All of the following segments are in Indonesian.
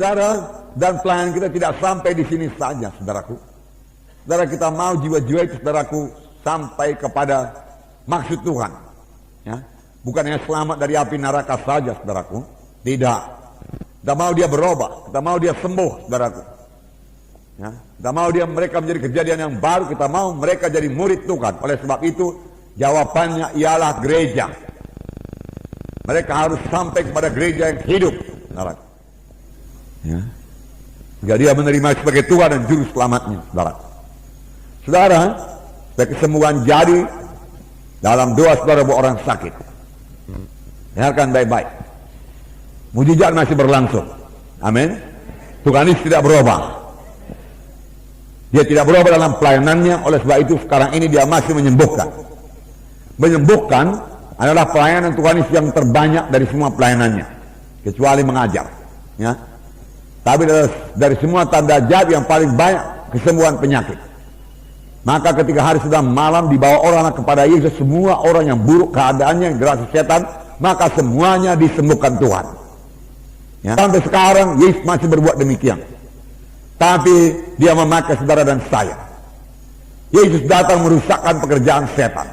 saudara, dan pelayanan kita tidak sampai di sini saja, saudaraku. Saudara, kita mau jiwa-jiwa itu, saudaraku, sampai kepada maksud Tuhan. Ya, bukan hanya selamat dari api neraka saja, saudaraku. Tidak. Kita mau dia berubah, kita mau dia sembuh, saudaraku. Ya, kita mau mereka menjadi kejadian yang baru, kita mau mereka jadi murid Tuhan. Oleh sebab itu, jawabannya ialah gereja. Mereka harus sampai kepada gereja yang hidup, saudaraku. Ya. Jika dia menerima sebagai Tuhan dan Juru Selamatnya, saudara. Saudara, kesembuhan jadi dalam doa saudara buat orang sakit. Dengarkan baik-baik. Mujizat masih berlangsung. Amin. Tuhan Yesus tidak berubah. Dia tidak berubah dalam pelayanannya. Oleh sebab itu sekarang ini dia masih menyembuhkan. Menyembuhkan adalah pelayanan Tuhan Yesus yang terbanyak dari semua pelayanannya, kecuali mengajar. Ya. Tapi dari semua tanda ajaib yang paling banyak kesembuhan penyakit. Maka ketika hari sudah malam dibawa orang kepada Yesus, semua orang yang buruk keadaannya, yang gerak setan, maka semuanya disembuhkan Tuhan. Ya. Sampai sekarang Yesus masih berbuat demikian. Tapi dia memakai saudara dan saya. Yesus datang merusakkan pekerjaan setan.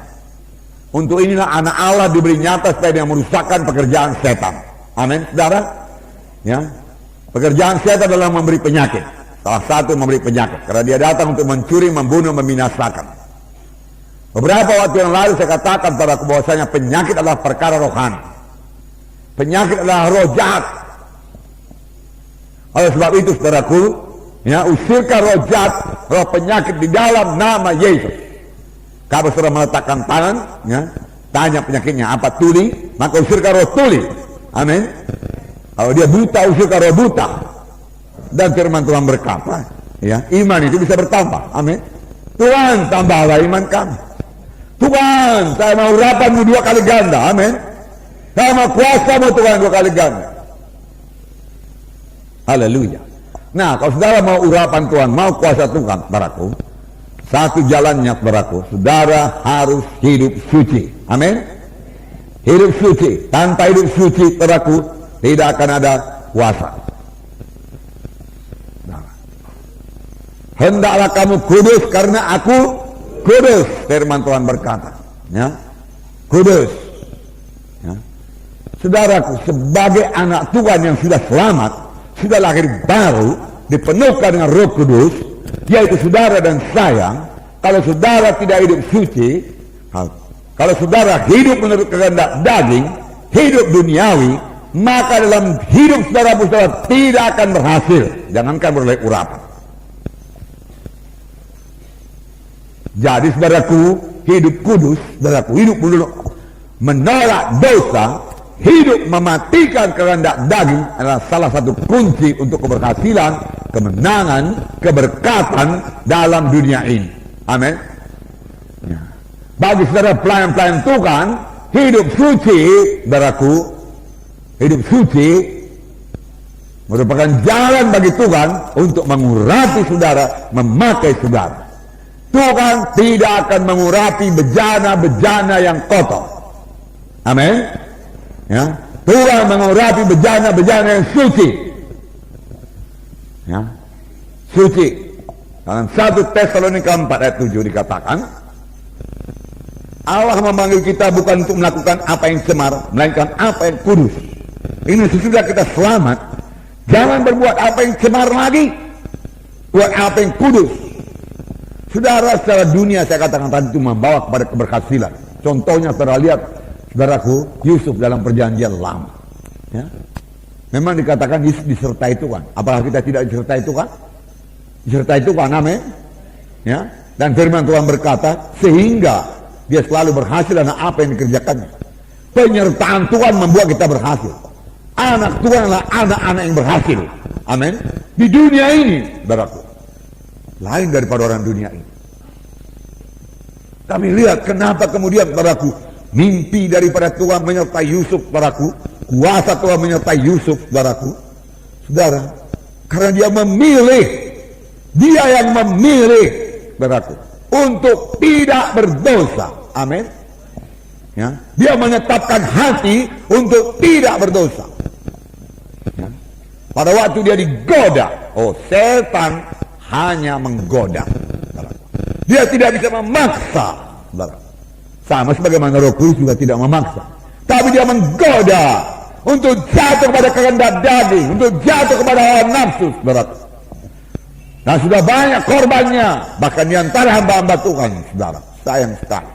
Untuk inilah anak Allah diberi nyata supaya dia merusakkan pekerjaan setan. Amin, saudara. Ya. Pekerjaan setan adalah memberi penyakit. Salah satu memberi penyakit. Karena dia datang untuk mencuri, membunuh, membinasakan. Beberapa waktu yang lalu saya katakan padaku bahwasanya penyakit adalah perkara rohani. Penyakit adalah roh jahat. Oleh sebab itu saudaraku, ya, usirkan roh jahat, roh penyakit di dalam nama Yesus. Kalau sudah meletakkan tangan, ya, tanya penyakitnya apa, tuli, maka usirkan roh tuli. Amin. Kalau dia buta, usirkan roh buta. Dan firman Tuhan berkata, ya, iman itu bisa bertambah. Amin. Tuhan, tambahlah iman kami. Tuhan, saya mau urapanmu 2 kali ganda. Amin. Saya mau kuasamu Tuhan 2 kali ganda. Haleluya. Nah, kalau saudara mau urapan Tuhan, mau kuasa Tuhan, saudaraku, satu jalannya, saudaraku, saudara harus hidup suci. Amin. Hidup suci. Tanpa hidup suci, saudaraku, tidak akan ada kuasa. Nah. Hendaklah kamu kudus karena aku kudus, firman Tuhan berkata. Ya. Kudus. Ya. Saudaraku, sebagai anak Tuhan yang sudah selamat, sudah lahir baru, dipenuhkan dengan Roh Kudus, yaitu saudara dan saya, kalau saudara tidak hidup suci, kalau saudara hidup menurut kehendak daging, hidup duniawi, maka dalam hidup saudara tidak akan berhasil. Jangankan beroleh urapan. Jadi saudaraku, hidup kudus, saudaraku, hidup menolak dosa, hidup mematikan kehendak daging adalah salah satu kunci untuk keberhasilan, kemenangan, keberkatan dalam dunia ini. Amin. Ya. Bagi saudara pelayan-pelayan Tuhan, hidup suci, saudaraku, hidup suci merupakan jalan bagi Tuhan untuk mengurapi saudara, memakai saudara. Tuhan tidak akan mengurapi bejana-bejana yang kotor. Amin. Ya, Tuhan mengurapi bejana-bejana yang suci. Ya, suci. Dalam 1 Tesalonika 4 ayat 7 dikatakan, Allah memanggil kita bukan untuk melakukan apa yang cemar, melainkan apa yang kudus. Ini sesudah kita selamat, jangan berbuat apa yang cemar lagi, buat apa yang kudus. Saudara, secara dunia saya katakan tadi itu membawa kepada keberhasilan. Contohnya saudara lihat, saudaraku, Yusuf dalam perjanjian lama. Ya. Memang dikatakan Yusuf disertai Tuhan. Apakah kita tidak disertai Tuhan? Disertai Tuhan, amin. Ya. Dan firman Tuhan berkata, sehingga dia selalu berhasil dalam apa yang dikerjakannya. Penyertaan Tuhan membuat kita berhasil. Anak Tuhan adalah anak-anak yang berhasil. Amin. Di dunia ini, saudaraku, lain daripada orang dunia ini. Kami lihat kenapa kemudian, saudaraku, mimpi daripada Tuhan menyertai Yusuf, saudaraku, kuasa Tuhan menyertai Yusuf, saudaraku, saudara, karena dia memilih, dia yang memilih, saudaraku, untuk tidak berdosa. Amin. Ya, dia menetapkan hati untuk tidak berdosa. Ya. Pada waktu dia digoda, oh setan hanya menggoda. Dia tidak bisa memaksa. Sama sebagaimana Roh Kudus juga tidak memaksa. Tapi dia menggoda untuk jatuh kepada kehendak daging, untuk jatuh kepada hawa nafsu, saudara. Nah, sudah banyak korbannya, bahkan di antara hamba-hamba Tuhan, saudara. Sayang sekali.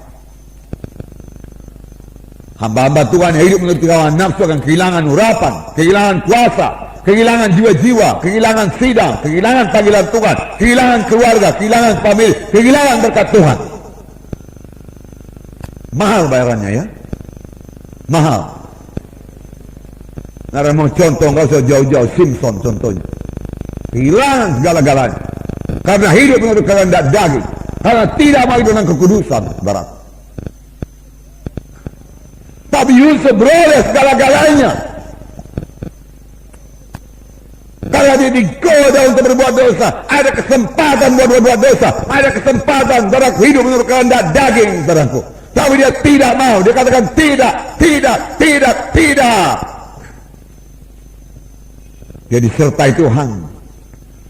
Hamba-hamba Tuhan yang hidup menurut hawa nafsu akan kehilangan urapan, kehilangan kuasa, kehilangan jiwa-jiwa, kehilangan sidang, kehilangan panggilan Tuhan, kehilangan keluarga, kehilangan famili, kehilangan berkat Tuhan. Mahal bayarannya ya, mahal. Nara mau contoh, nggak usah jauh-jauh, Simpson contohnya. Kehilangan segala-galanya karena hidup menurut kehendak daging, karena tidak mau hidup dengan kekudusan, barat. Tapi Yusuf beroleh segala-galanya karena dia digoda untuk berbuat dosa. Ada kesempatan buat berbuat dosa, ada kesempatan barat hidup menurut kehendak daging, baratku. Tapi dia tidak mau, dia katakan tidak, tidak, tidak, tidak. Dia disertai Tuhan.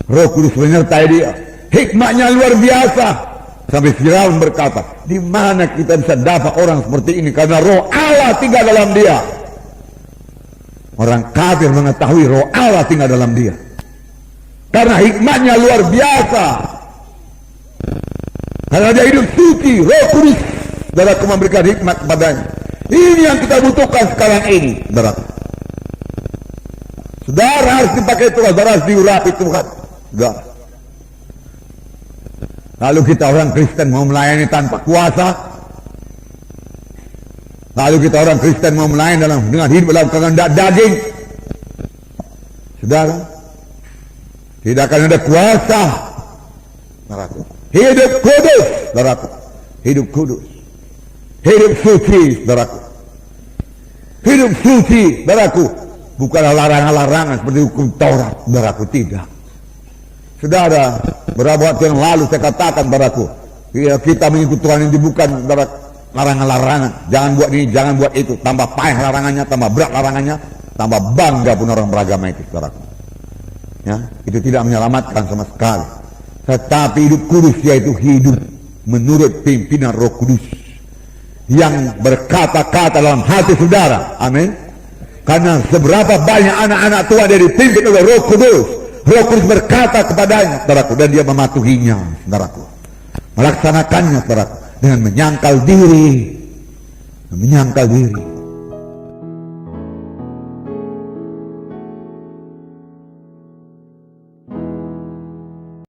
Roh Kudus menyertai dia. Hikmahnya luar biasa. Sampai Firaun berkata, di mana kita bisa dapat orang seperti ini? Karena Roh Allah tinggal dalam dia. Orang kafir mengetahui Roh Allah tinggal dalam dia. Karena hikmahnya luar biasa. Karena dia hidup suci, Roh Kudus saudaraku memberikan hikmat kepadanya. Ini yang kita butuhkan sekarang ini, saudara. Saudara harus dipakai Tuhan, saudara harus diurapi Tuhan. Saudara. Lalu kita orang Kristen mau melayani tanpa kuasa. Lalu kita orang Kristen mau melayani dengan hidup dalam kehendak daging. Saudara, tidak akan ada kuasa. Saudaraku. Hidup kudus, saudaraku. Hidup kudus. Hidup suci, saudaraku. Hidup suci, saudaraku. Bukanlah larangan-larangan seperti hukum Taurat, saudaraku, tidak. Saudara, beberapa waktu yang lalu saya katakan, saudaraku, ya, kita mengikut Tuhan ini bukan larangan-larangan. Jangan buat ini, jangan buat itu. Tambah payah larangannya, tambah berat larangannya, tambah bangga pun orang beragama itu, saudaraku. Ya, itu tidak menyelamatkan sama sekali. Tetapi hidup kudus yaitu hidup menurut pimpinan Roh Kudus yang berkata-kata dalam hati saudara. Amin. Karena seberapa banyak anak-anak Tuhan yang dipimpin oleh Roh Kudus, Roh Kudus berkata kepadanya, saudaraku, dan dia mematuhinya, saudaraku, melaksanakannya, saudaraku, dengan menyangkal diri,